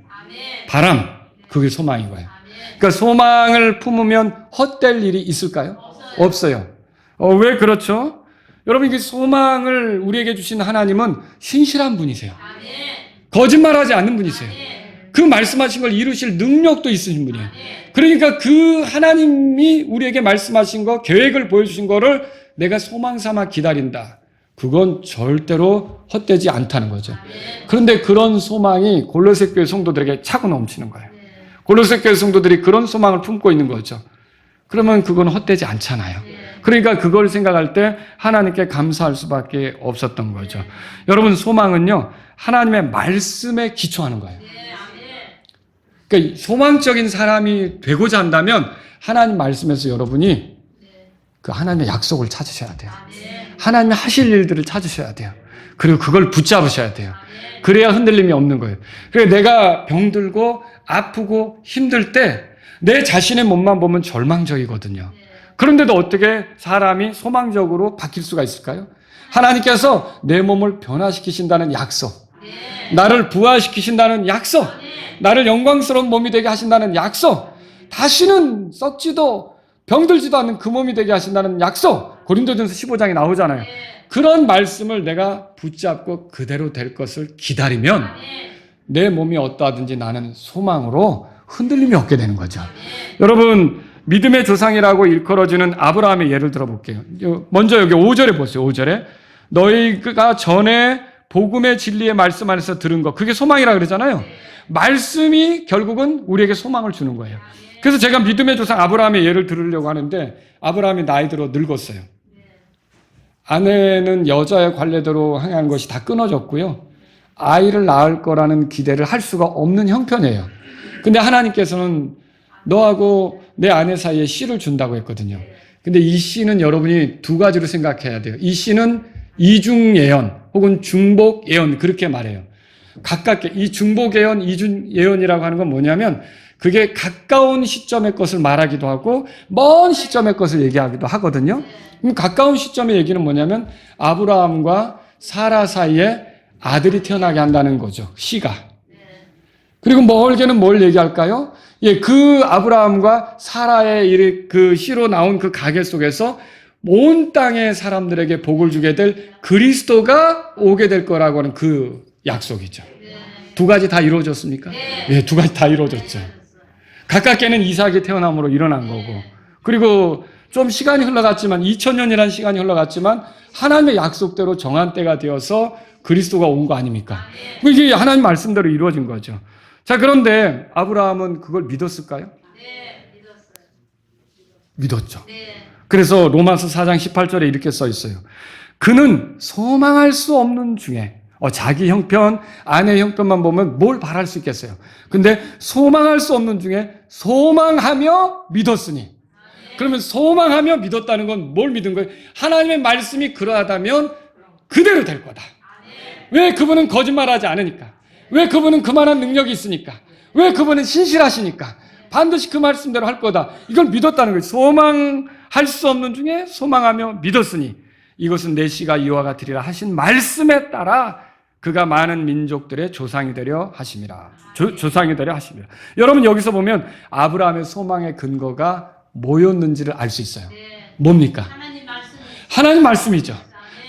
바람, 그게 소망인 거예요. 그러니까 소망을 품으면 헛될 일이 있을까요? 없어요. 왜 그렇죠? 여러분, 이게 소망을 우리에게 주신 하나님은 신실한 분이세요. 거짓말하지 않는 분이세요. 그 말씀하신 걸 이루실 능력도 있으신 분이에요. 그러니까 그 하나님이 우리에게 말씀하신 거, 계획을 보여주신 거를 내가 소망 삼아 기다린다. 그건 절대로 헛되지 않다는 거죠. 그런데 그런 소망이 골로새 교회 성도들에게 차고 넘치는 거예요. 골로새 교회 성도들이 그런 소망을 품고 있는 거죠. 그러면 그건 헛되지 않잖아요. 그러니까 그걸 생각할 때 하나님께 감사할 수밖에 없었던 거죠. 여러분, 소망은요, 하나님의 말씀에 기초하는 거예요. 그러니까 소망적인 사람이 되고자 한다면 하나님 말씀에서 여러분이 그 하나님의 약속을 찾으셔야 돼요. 하나님이 하실 일들을 찾으셔야 돼요. 그리고 그걸 붙잡으셔야 돼요. 그래야 흔들림이 없는 거예요. 그래서 내가 병들고 아프고 힘들 때 내 자신의 몸만 보면 절망적이거든요. 그런데도 어떻게 사람이 소망적으로 바뀔 수가 있을까요? 하나님께서 내 몸을 변화시키신다는 약속, 나를 부활시키신다는 약속, 나를 영광스러운 몸이 되게 하신다는 약속, 다시는 썩지도 병들지도 않는 그 몸이 되게 하신다는 약속, 고린도전서 15장에 나오잖아요. 그런 말씀을 내가 붙잡고 그대로 될 것을 기다리면 내 몸이 어떠하든지 나는 소망으로 흔들림이 없게 되는 거죠. 여러분, 믿음의 조상이라고 일컬어지는 아브라함의 예를 들어볼게요. 먼저 여기 5절에 보세요. 5절에 너희가 전에 복음의 진리의 말씀 안에서 들은 것, 그게 소망이라 그러잖아요. 말씀이 결국은 우리에게 소망을 주는 거예요. 그래서 제가 믿음의 조상 아브라함의 예를 들으려고 하는데, 아브라함이 나이 들어 늙었어요. 아내는 여자의 관례대로 행한 것이 다 끊어졌고요. 아이를 낳을 거라는 기대를 할 수가 없는 형편이에요. 근데 하나님께서는 너하고 내 아내 사이에 씨를 준다고 했거든요. 근데 이 씨는 여러분이 두 가지로 생각해야 돼요. 이 씨는 이중 예언 혹은 중복 예언, 그렇게 말해요. 가깝게, 이 중복 예언, 이중 예언이라고 하는 건 뭐냐면 그게 가까운 시점의 것을 말하기도 하고 먼 시점의 것을 얘기하기도 하거든요. 그럼 가까운 시점의 얘기는 뭐냐면 아브라함과 사라 사이에 아들이 태어나게 한다는 거죠. 씨가. 그리고 멀게는 뭘 얘기할까요? 예, 그 아브라함과 사라의 그 씨로 나온 그 가계 속에서 온 땅의 사람들에게 복을 주게 될 그리스도가 오게 될 거라고 하는 그 약속이죠. 두 가지 다 이루어졌습니까? 예, 두 가지 다 이루어졌죠. 가깝게는 이삭이 태어남으로 일어난 거고, 그리고 좀 시간이 흘러갔지만 2000년이라는 시간이 흘러갔지만 하나님의 약속대로 정한 때가 되어서 그리스도가 온 거 아닙니까? 이게 하나님 말씀대로 이루어진 거죠. 자, 그런데 아브라함은 그걸 믿었을까요? 네, 믿었어요. 믿었죠. 네. 그래서 로마서 4장 18절에 이렇게 써 있어요. 그는 소망할 수 없는 중에, 자기 형편, 아내 형편만 보면 뭘 바랄 수 있겠어요. 근데 소망할 수 없는 중에 소망하며 믿었으니. 그러면 소망하며 믿었다는 건 뭘 믿은 거예요? 하나님의 말씀이 그러하다면 그대로 될 거다. 왜? 그분은 거짓말하지 않으니까. 왜? 그분은 그만한 능력이 있으니까. 왜? 그분은 신실하시니까. 반드시 그 말씀대로 할 거다. 이걸 믿었다는 거예요. 소망할 수 없는 중에 소망하며 믿었으니 이것은 내 씨가 이와 같으리라 하신 말씀에 따라 그가 많은 민족들의 조상이 되려 하심이라. 조상이 되려 하심이라. 여러분, 여기서 보면 아브라함의 소망의 근거가 뭐였는지를 알 수 있어요. 뭡니까? 하나님 말씀이죠.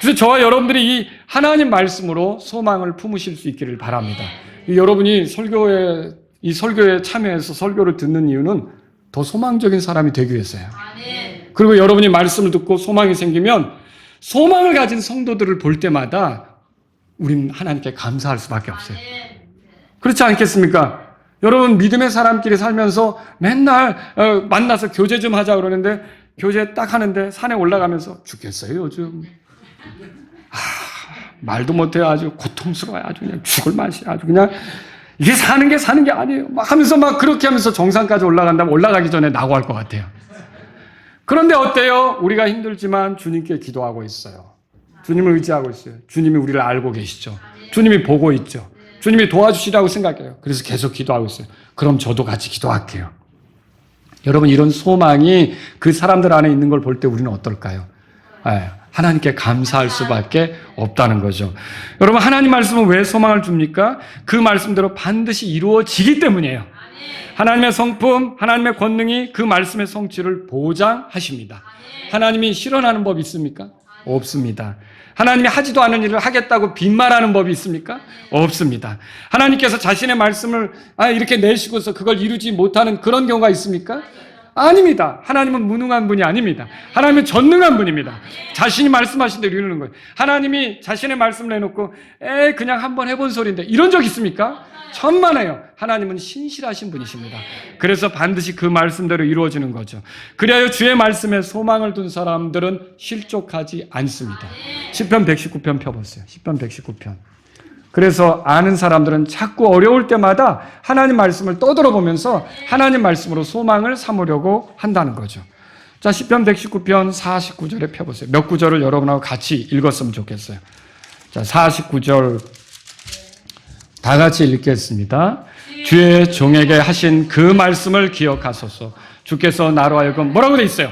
그래서 저와 여러분들이 이 하나님 말씀으로 소망을 품으실 수 있기를 바랍니다. 여러분이 설교에 참여해서 설교를 듣는 이유는 더 소망적인 사람이 되기 위해서예요. 그리고 여러분이 말씀을 듣고 소망이 생기면 소망을 가진 성도들을 볼 때마다 우리는 하나님께 감사할 수밖에 없어요. 그렇지 않겠습니까? 여러분, 믿음의 사람끼리 살면서 맨날 만나서 교제 좀 하자 그러는데 교제 딱 하는데 산에 올라가면서 죽겠어요 요즘. 말도 못해요. 아주 고통스러워요. 아주 그냥 죽을 맛이, 아주 그냥 이게 사는 게 아니에요. 막 하면서 막 그렇게 하면서 정상까지 올라간다면 올라가기 전에 낙오할 것 같아요. 그런데 어때요? 우리가 힘들지만 주님께 기도하고 있어요. 주님을 의지하고 있어요. 주님이 우리를 알고 계시죠. 주님이 보고 있죠. 주님이 도와주시라고 생각해요. 그래서 계속 기도하고 있어요. 그럼 저도 같이 기도할게요. 여러분, 이런 소망이 그 사람들 안에 있는 걸 볼 때 우리는 어떨까요? 하나님께 감사할 수밖에 없다는 거죠. 여러분, 하나님 말씀은 왜 소망을 줍니까? 그 말씀대로 반드시 이루어지기 때문이에요. 하나님의 성품, 하나님의 권능이 그 말씀의 성취를 보장하십니다. 하나님이 실현하는 법이 있습니까? 없습니다. 하나님이 하지도 않은 일을 하겠다고 빈말하는 법이 있습니까? 없습니다. 하나님께서 자신의 말씀을 이렇게 내시고서 그걸 이루지 못하는 그런 경우가 있습니까? 아닙니다. 하나님은 무능한 분이 아닙니다. 하나님은 전능한 분입니다. 자신이 말씀하신 대로 이루는 거예요. 하나님이 자신의 말씀을 내놓고 그냥 한번 해본 소리인데 이런 적 있습니까? 천만에요. 하나님은 신실하신 분이십니다. 그래서 반드시 그 말씀대로 이루어지는 거죠. 그리하여 주의 말씀에 소망을 둔 사람들은 실족하지 않습니다. 시편 119편 펴보세요. 시편 119편. 그래서 아는 사람들은 자꾸 어려울 때마다 하나님 말씀을 떠들어보면서 하나님 말씀으로 소망을 삼으려고 한다는 거죠. 자, 시편 119편 49절에 펴보세요. 몇 구절을 여러분하고 같이 읽었으면 좋겠어요. 자, 49절 다 같이 읽겠습니다. 주의 종에게 하신 그 말씀을 기억하소서. 주께서 나로 하여금 뭐라고 돼 있어요?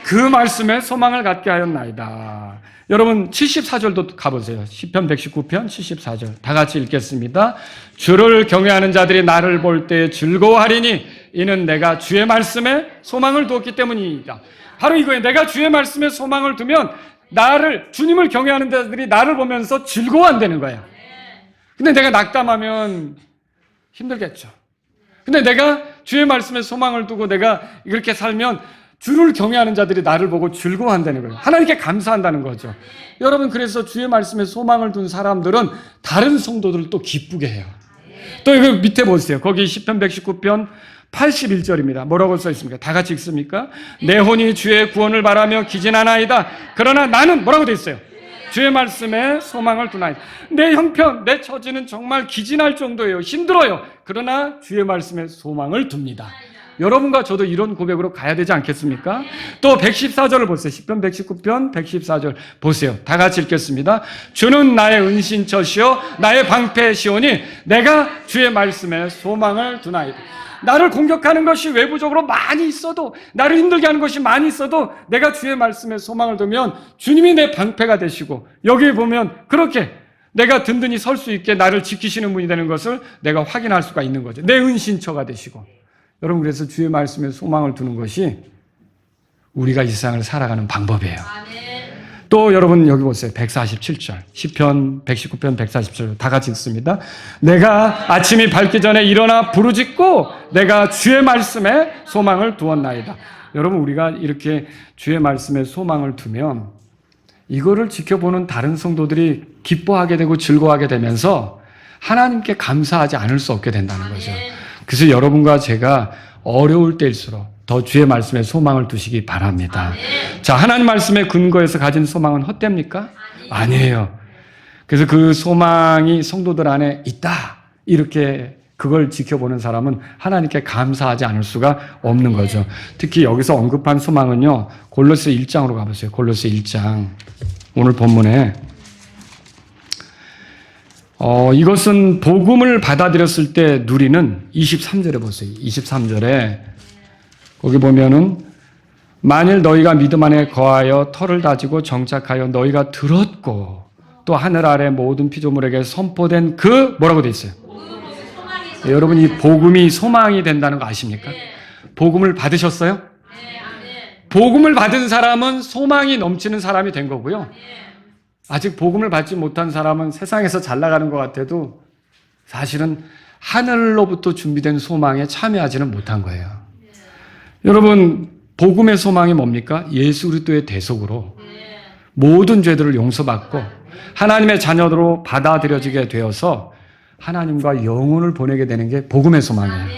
그 말씀에 소망을 갖게 하였나이다. 여러분 74절도 가보세요. 시편 119편 74절 다 같이 읽겠습니다. 주를 경외하는 자들이 나를 볼 때 즐거워하리니 이는 내가 주의 말씀에 소망을 두었기 때문이다. 바로 이거예요. 내가 주의 말씀에 소망을 두면 주님을 경외하는 자들이 나를 보면서 즐거워한다는 거예요. 근데 내가 낙담하면 힘들겠죠. 근데 내가 주의 말씀에 소망을 두고 내가 이렇게 살면 주를 경외하는 자들이 나를 보고 즐거워한다는 거예요. 하나님께 감사한다는 거죠. 여러분, 그래서 주의 말씀에 소망을 둔 사람들은 다른 성도들을 또 기쁘게 해요. 또 여기 밑에 보세요. 거기 시편 119편 81절입니다. 뭐라고 써 있습니까? 다 같이 읽습니까? 내 혼이 주의 구원을 바라며 기진하나이다. 그러나 나는 뭐라고 돼 있어요? 주의 말씀에 소망을 두나이다. 내 형편, 내 처지는 정말 기진할 정도예요. 힘들어요. 그러나 주의 말씀에 소망을 둡니다. 여러분과 저도 이런 고백으로 가야 되지 않겠습니까? 또 114절을 보세요. 시편 119편 114절 보세요. 다 같이 읽겠습니다. 주는 나의 은신처시요 나의 방패시오니 내가 주의 말씀에 소망을 두나이다. 나를 공격하는 것이 외부적으로 많이 있어도, 나를 힘들게 하는 것이 많이 있어도 내가 주의 말씀에 소망을 두면 주님이 내 방패가 되시고, 여기에 보면 그렇게 내가 든든히 설 수 있게 나를 지키시는 분이 되는 것을 내가 확인할 수가 있는 거죠. 내 은신처가 되시고. 여러분, 그래서 주의 말씀에 소망을 두는 것이 우리가 이 세상을 살아가는 방법이에요. 또 여러분 여기 보세요. 147절. 시편 119편 147절 다 같이 읽습니다. 내가 아침이 밝기 전에 일어나 부르짖고 내가 주의 말씀에 소망을 두었나이다. 여러분, 우리가 이렇게 주의 말씀에 소망을 두면 이거를 지켜보는 다른 성도들이 기뻐하게 되고 즐거워하게 되면서 하나님께 감사하지 않을 수 없게 된다는 거죠. 그래서 여러분과 제가 어려울 때일수록 더 주의 말씀에 소망을 두시기 바랍니다. 자, 하나님 말씀의 근거에서 가진 소망은 헛됩니까? 아니에요. 그래서 그 소망이 성도들 안에 있다, 이렇게 그걸 지켜보는 사람은 하나님께 감사하지 않을 수가 없는 거죠. 특히 여기서 언급한 소망은요, 골로새 1장으로 가보세요. 골로새 1장. 오늘 본문에 이것은 복음을 받아들였을 때 누리는 23절에 보세요. 23절에 거기 보면은 만일 너희가 믿음 안에 거하여 터를 다지고 정착하여 너희가 들었고 또 하늘 아래 모든 피조물에게 선포된 그 뭐라고 돼 있어요? 네, 여러분, 이 복음이 소망이 된다는 거 아십니까? 복음을 받으셨어요? 복음을 받은 사람은 소망이 넘치는 사람이 된 거고요. 아직 복음을 받지 못한 사람은 세상에서 잘 나가는 것 같아도 사실은 하늘로부터 준비된 소망에 참여하지는 못한 거예요. 여러분, 복음의 소망이 뭡니까? 예수 그리스도의 대속으로 모든 죄들을 용서받고 하나님의 자녀로 받아들여지게 되어서 하나님과 영혼을 보내게 되는 게 복음의 소망이에요.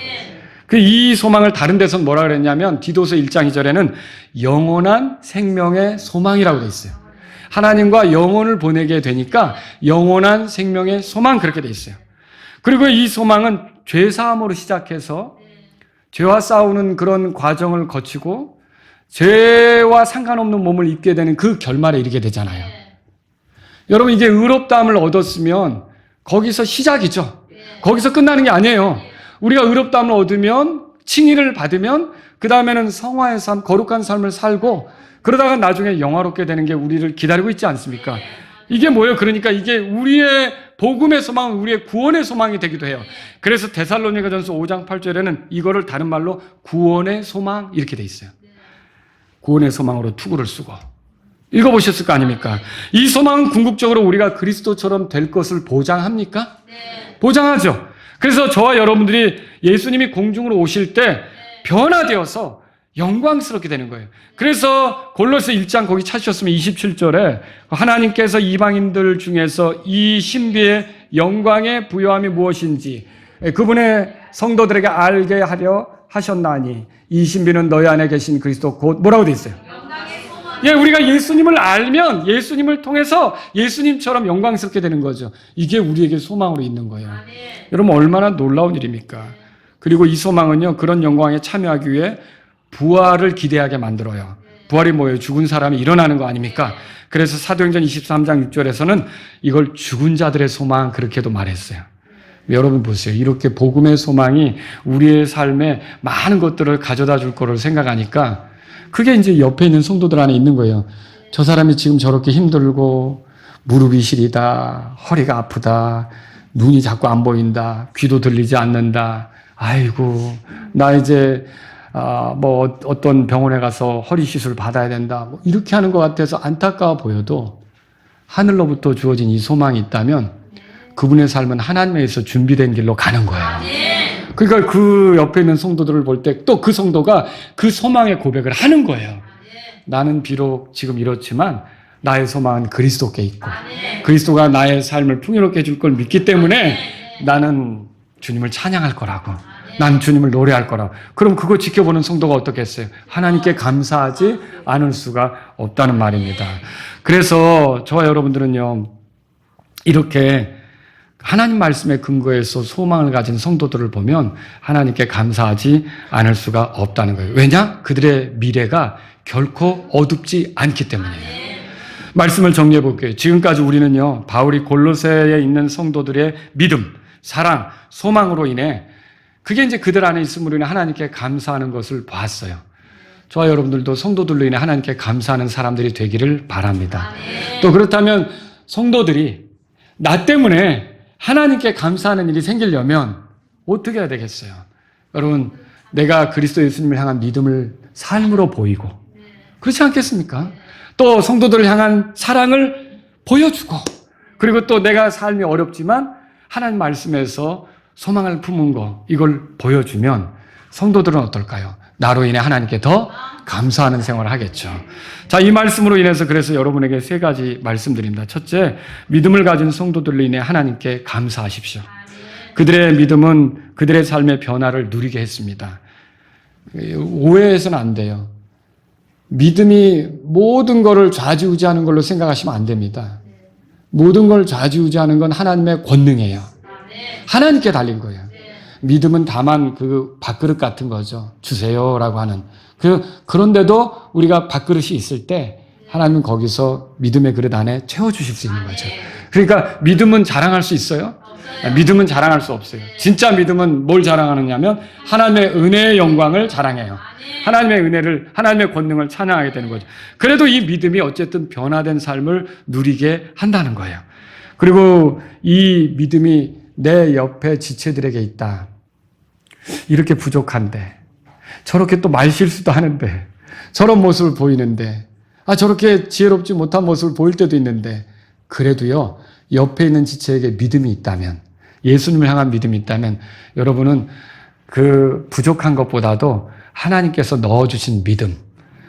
이 소망을 다른 데서는 뭐라 그랬냐면 디도서 1장 2절에는 영원한 생명의 소망이라고 돼 있어요. 하나님과 영혼을 보내게 되니까 영원한 생명의 소망, 그렇게 돼 있어요. 그리고 이 소망은 죄사함으로 시작해서 죄와 싸우는 그런 과정을 거치고 죄와 상관없는 몸을 입게 되는 그 결말에 이르게 되잖아요. 여러분, 이게 의롭다함을 얻었으면 거기서 시작이죠. 거기서 끝나는 게 아니에요. 우리가 의롭다함을 얻으면, 칭의를 받으면 그 다음에는 성화의 삶, 거룩한 삶을 살고 그러다가 나중에 영화롭게 되는 게 우리를 기다리고 있지 않습니까? 이게 뭐예요? 그러니까 이게 우리의 복음의 소망은 우리의 구원의 소망이 되기도 해요. 그래서 데살로니가전서 5장 8절에는 이거를 다른 말로 구원의 소망, 이렇게 돼 있어요. 구원의 소망으로 투구를 쓰고. 읽어보셨을 거 아닙니까? 이 소망은 궁극적으로 우리가 그리스도처럼 될 것을 보장합니까? 보장하죠. 그래서 저와 여러분들이 예수님이 공중으로 오실 때 변화되어서 영광스럽게 되는 거예요. 그래서 골로새 1장 거기 찾으셨으면 27절에 하나님께서 이방인들 중에서 이 신비의 영광의 부요함이 무엇인지 그분의 성도들에게 알게 하려 하셨나니 이 신비는 너희 안에 계신 그리스도 곧 뭐라고 돼 있어요? 예, 우리가 예수님을 알면 예수님을 통해서 예수님처럼 영광스럽게 되는 거죠. 이게 우리에게 소망으로 있는 거예요. 여러분, 얼마나 놀라운 일입니까? 그리고 이 소망은요, 그런 영광에 참여하기 위해 부활을 기대하게 만들어요. 부활이 뭐예요? 죽은 사람이 일어나는 거 아닙니까? 그래서 사도행전 23장 6절에서는 이걸 죽은 자들의 소망, 그렇게도 말했어요. 여러분 보세요. 이렇게 복음의 소망이 우리의 삶에 많은 것들을 가져다 줄 거를 생각하니까 그게 이제 옆에 있는 성도들 안에 있는 거예요. 저 사람이 지금 저렇게 힘들고 무릎이 시리다, 허리가 아프다, 눈이 자꾸 안 보인다, 귀도 들리지 않는다. 아이고, 나 이제 어떤 병원에 가서 허리 시술 받아야 된다. 이렇게 하는 것 같아서 안타까워 보여도 하늘로부터 주어진 이 소망이 있다면 그분의 삶은 하나님에서 준비된 길로 가는 거예요. 그러니까 그 옆에 있는 성도들을 볼 때 또 그 성도가 그 소망의 고백을 하는 거예요. 나는 비록 지금 이렇지만 나의 소망은 그리스도께 있고 그리스도가 나의 삶을 풍요롭게 해줄 걸 믿기 때문에 나는 주님을 찬양할 거라고. 난 주님을 노래할 거라고. 그럼 그거 지켜보는 성도가 어떻겠어요? 하나님께 감사하지 않을 수가 없다는 말입니다. 그래서 저와 여러분들은요, 이렇게 하나님 말씀에 근거해서 소망을 가진 성도들을 보면 하나님께 감사하지 않을 수가 없다는 거예요. 왜냐? 그들의 미래가 결코 어둡지 않기 때문이에요. 말씀을 정리해 볼게요. 지금까지 우리는요, 바울이 골로새에 있는 성도들의 믿음, 사랑, 소망으로 인해 그게 이제 그들 안에 있음으로 인해 하나님께 감사하는 것을 봤어요. 저와 여러분들도 성도들로 인해 하나님께 감사하는 사람들이 되기를 바랍니다. 또 그렇다면 성도들이 나 때문에 하나님께 감사하는 일이 생기려면 어떻게 해야 되겠어요? 여러분, 내가 그리스도 예수님을 향한 믿음을 삶으로 보이고, 그렇지 않겠습니까? 또 성도들을 향한 사랑을 보여주고, 그리고 또 내가 삶이 어렵지만 하나님 말씀에서 소망을 품은 거, 이걸 보여주면 성도들은 어떨까요? 나로 인해 하나님께 더 감사하는 생활을 하겠죠. 자, 이 말씀으로 인해서 그래서 여러분에게 세 가지 말씀드립니다. 첫째, 믿음을 가진 성도들로 인해 하나님께 감사하십시오. 그들의 믿음은 그들의 삶의 변화를 누리게 했습니다. 오해해서는 안 돼요. 믿음이 모든 것을 좌지우지하는 걸로 생각하시면 안 됩니다. 모든 걸 좌지우지하는 건 하나님의 권능이에요. 하나님께 달린 거예요. 믿음은 다만 그 밥그릇 같은 거죠. 주세요라고 하는. 그런데도 우리가 밥그릇이 있을 때 하나님은 거기서 믿음의 그릇 안에 채워주실 수 있는 거죠. 그러니까 믿음은 자랑할 수 있어요? 믿음은 자랑할 수 없어요. 진짜 믿음은 뭘 자랑하느냐면 하나님의 은혜의 영광을 자랑해요. 하나님의 은혜를, 하나님의 권능을 찬양하게 되는 거죠. 그래도 이 믿음이 어쨌든 변화된 삶을 누리게 한다는 거예요. 그리고 이 믿음이 내 옆에 지체들에게 있다. 이렇게 부족한데, 저렇게 또 말실수도 하는데, 저런 모습을 보이는데, 저렇게 지혜롭지 못한 모습을 보일 때도 있는데, 그래도요, 옆에 있는 지체에게 믿음이 있다면, 예수님을 향한 믿음이 있다면, 여러분은 그 부족한 것보다도 하나님께서 넣어주신 믿음,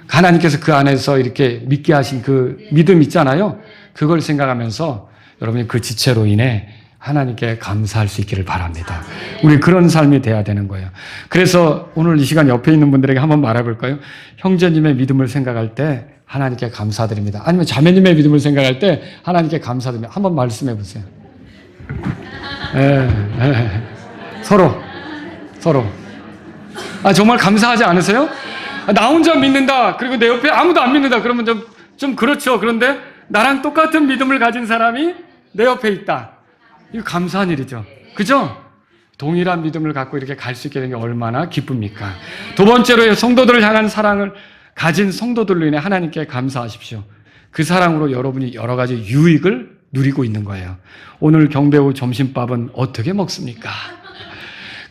하나님께서 그 안에서 이렇게 믿게 하신 그 믿음 있잖아요. 그걸 생각하면서 여러분이 그 지체로 인해 하나님께 감사할 수 있기를 바랍니다. 우리 그런 삶이 돼야 되는 거예요. 그래서 오늘 이 시간 옆에 있는 분들에게 한번 말해볼까요? 형제님의 믿음을 생각할 때 하나님께 감사드립니다. 아니면 자매님의 믿음을 생각할 때 하나님께 감사드립니다. 한번 말씀해 보세요. 서로. 정말 감사하지 않으세요? 나 혼자 믿는다. 그리고 내 옆에 아무도 안 믿는다. 그러면 좀 그렇죠. 그런데 나랑 똑같은 믿음을 가진 사람이 내 옆에 있다. 이거 감사한 일이죠. 그죠? 동일한 믿음을 갖고 이렇게 갈 수 있게 된 게 얼마나 기쁩니까? 두 번째로 성도들을 향한 사랑을 가진 성도들로 인해 하나님께 감사하십시오. 그 사랑으로 여러분이 여러 가지 유익을 누리고 있는 거예요. 오늘 경배 후 점심밥은 어떻게 먹습니까?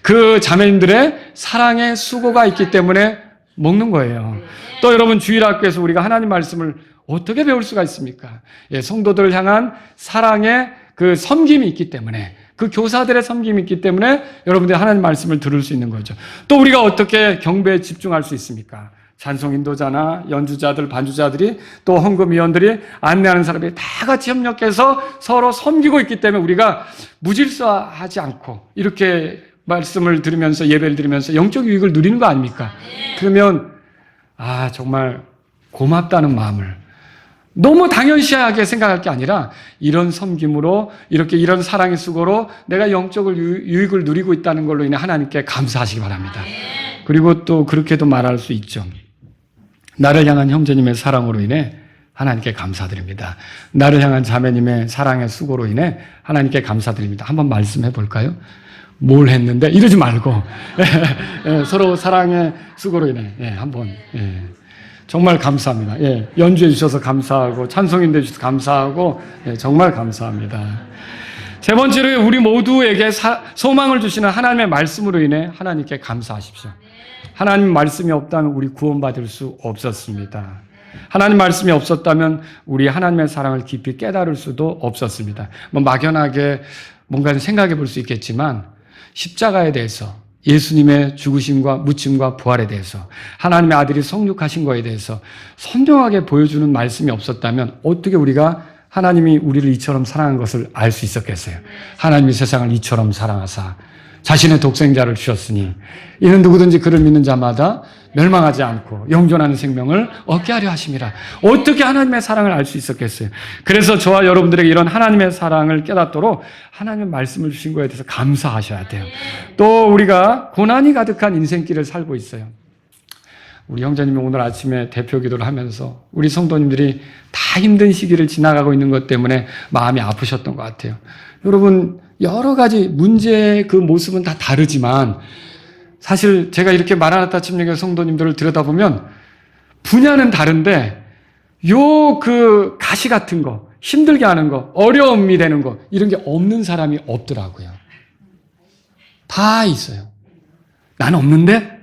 그 자매님들의 사랑의 수고가 있기 때문에 먹는 거예요. 또 여러분 주일학교에서 우리가 하나님 말씀을 어떻게 배울 수가 있습니까? 성도들을 향한 사랑의 그 섬김이 있기 때문에, 그 교사들의 섬김이 있기 때문에 여러분들이 하나님 말씀을 들을 수 있는 거죠. 또 우리가 어떻게 경배에 집중할 수 있습니까? 찬송 인도자나 연주자들, 반주자들이 또 헌금위원들이 안내하는 사람들이 다 같이 협력해서 서로 섬기고 있기 때문에 우리가 무질서하지 않고 이렇게 말씀을 들으면서 예배를 드리면서 영적 유익을 누리는 거 아닙니까? 그러면 정말 고맙다는 마음을 너무 당연시하게 생각할 게 아니라 이런 섬김으로 이런 사랑의 수고로 내가 영적을 유익을 누리고 있다는 걸로 인해 하나님께 감사하시기 바랍니다. 그리고 또 그렇게도 말할 수 있죠. 나를 향한 형제님의 사랑으로 인해 하나님께 감사드립니다. 나를 향한 자매님의 사랑의 수고로 인해 하나님께 감사드립니다. 한번 말씀해 볼까요? 뭘 했는데 이러지 말고 서로 사랑의 수고로 인해 한번 정말 감사합니다. 연주해 주셔서 감사하고 찬송인도 해주셔서 감사하고 정말 감사합니다. 세 번째로 우리 모두에게 소망을 주시는 하나님의 말씀으로 인해 하나님께 감사하십시오. 하나님 말씀이 없다면 우리 구원받을 수 없었습니다. 하나님 말씀이 없었다면 우리 하나님의 사랑을 깊이 깨달을 수도 없었습니다. 막연하게 뭔가 생각해 볼 수 있겠지만 십자가에 대해서 예수님의 죽으심과 묻힘과 부활에 대해서, 하나님의 아들이 성육하신 거에 대해서 선명하게 보여주는 말씀이 없었다면 어떻게 우리가 하나님이 우리를 이처럼 사랑한 것을 알 수 있었겠어요? 하나님이 세상을 이처럼 사랑하사 자신의 독생자를 주셨으니 이는 누구든지 그를 믿는 자마다 멸망하지 않고 영존하는 생명을 얻게 하려 하심이라. 어떻게 하나님의 사랑을 알 수 있었겠어요? 그래서 저와 여러분들에게 이런 하나님의 사랑을 깨닫도록 하나님의 말씀을 주신 거에 대해서 감사하셔야 돼요. 또 우리가 고난이 가득한 인생길을 살고 있어요. 우리 형제님이 오늘 아침에 대표 기도를 하면서 우리 성도님들이 다 힘든 시기를 지나가고 있는 것 때문에 마음이 아프셨던 것 같아요. 여러분, 여러 가지 문제의 그 모습은 다 다르지만 사실 제가 이렇게 마라나타 침례교회 성도님들을 들여다보면 분야는 다른데 그 가시 같은 거, 힘들게 하는 거, 어려움이 되는 거 이런 게 없는 사람이 없더라고요. 다 있어요. 난 없는데?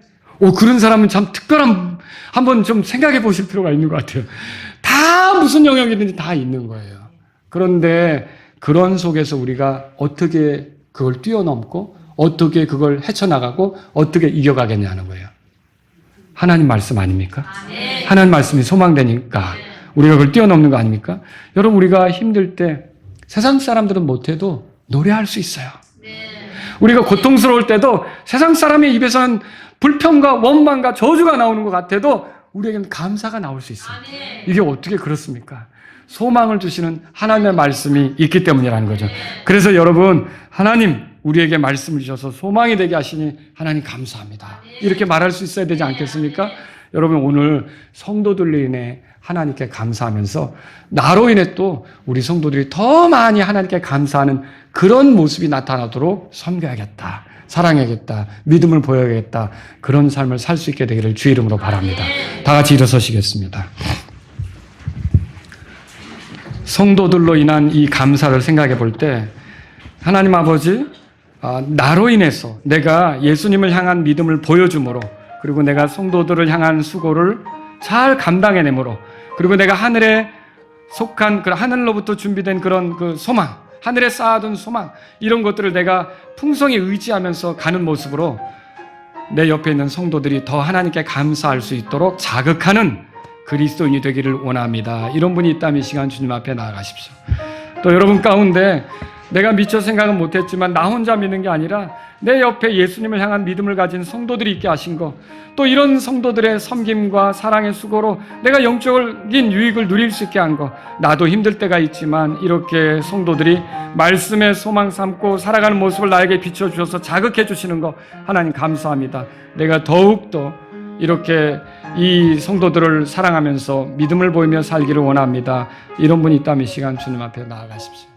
그런 사람은 참 특별한, 한번 좀 생각해 보실 필요가 있는 것 같아요. 다 무슨 영역이든지 다 있는 거예요. 그런데 그런 속에서 우리가 어떻게 그걸 뛰어넘고 어떻게 그걸 헤쳐나가고 어떻게 이겨가겠냐는 거예요. 하나님 말씀 아닙니까? 하나님 말씀이 소망되니까 우리가 그걸 뛰어넘는 거 아닙니까? 여러분, 우리가 힘들 때 세상 사람들은 못해도 노래할 수 있어요. 우리가 고통스러울 때도 세상 사람의 입에서는 불평과 원망과 저주가 나오는 것 같아도 우리에게는 감사가 나올 수 있어요. 이게 어떻게 그렇습니까? 소망을 주시는 하나님의 말씀이 있기 때문이라는 거죠. 그래서 여러분, 하나님 우리에게 말씀을 주셔서 소망이 되게 하시니 하나님 감사합니다. 이렇게 말할 수 있어야 되지 않겠습니까? 여러분, 오늘 성도들로 인해 하나님께 감사하면서 나로 인해 또 우리 성도들이 더 많이 하나님께 감사하는 그런 모습이 나타나도록 섬겨야겠다, 사랑해야겠다, 믿음을 보여야겠다, 그런 삶을 살 수 있게 되기를 주의 이름으로 바랍니다. 다 같이 일어서시겠습니다. 성도들로 인한 이 감사를 생각해 볼 때 하나님 아버지, 나로 인해서 내가 예수님을 향한 믿음을 보여줌으로, 그리고 내가 성도들을 향한 수고를 잘 감당해내므로, 그리고 내가 하늘에 속한 그 하늘로부터 준비된 그런 그 소망, 하늘에 쌓아둔 소망, 이런 것들을 내가 풍성히 의지하면서 가는 모습으로 내 옆에 있는 성도들이 더 하나님께 감사할 수 있도록 자극하는 그리스도인이 되기를 원합니다. 이런 분이 있다면 이 시간 주님 앞에 나아가십시오. 또 여러분 가운데 내가 미처 생각은 못했지만 나 혼자 믿는 게 아니라 내 옆에 예수님을 향한 믿음을 가진 성도들이 있게 하신 거, 또 이런 성도들의 섬김과 사랑의 수고로 내가 영적인 유익을 누릴 수 있게 한 거, 나도 힘들 때가 있지만 이렇게 성도들이 말씀의 소망 삼고 살아가는 모습을 나에게 비춰주셔서 자극해 주시는 거 하나님 감사합니다. 내가 더욱더 이렇게 이 성도들을 사랑하면서 믿음을 보이며 살기를 원합니다. 이런 분이 있다면 이 시간 주님 앞에 나아가십시오.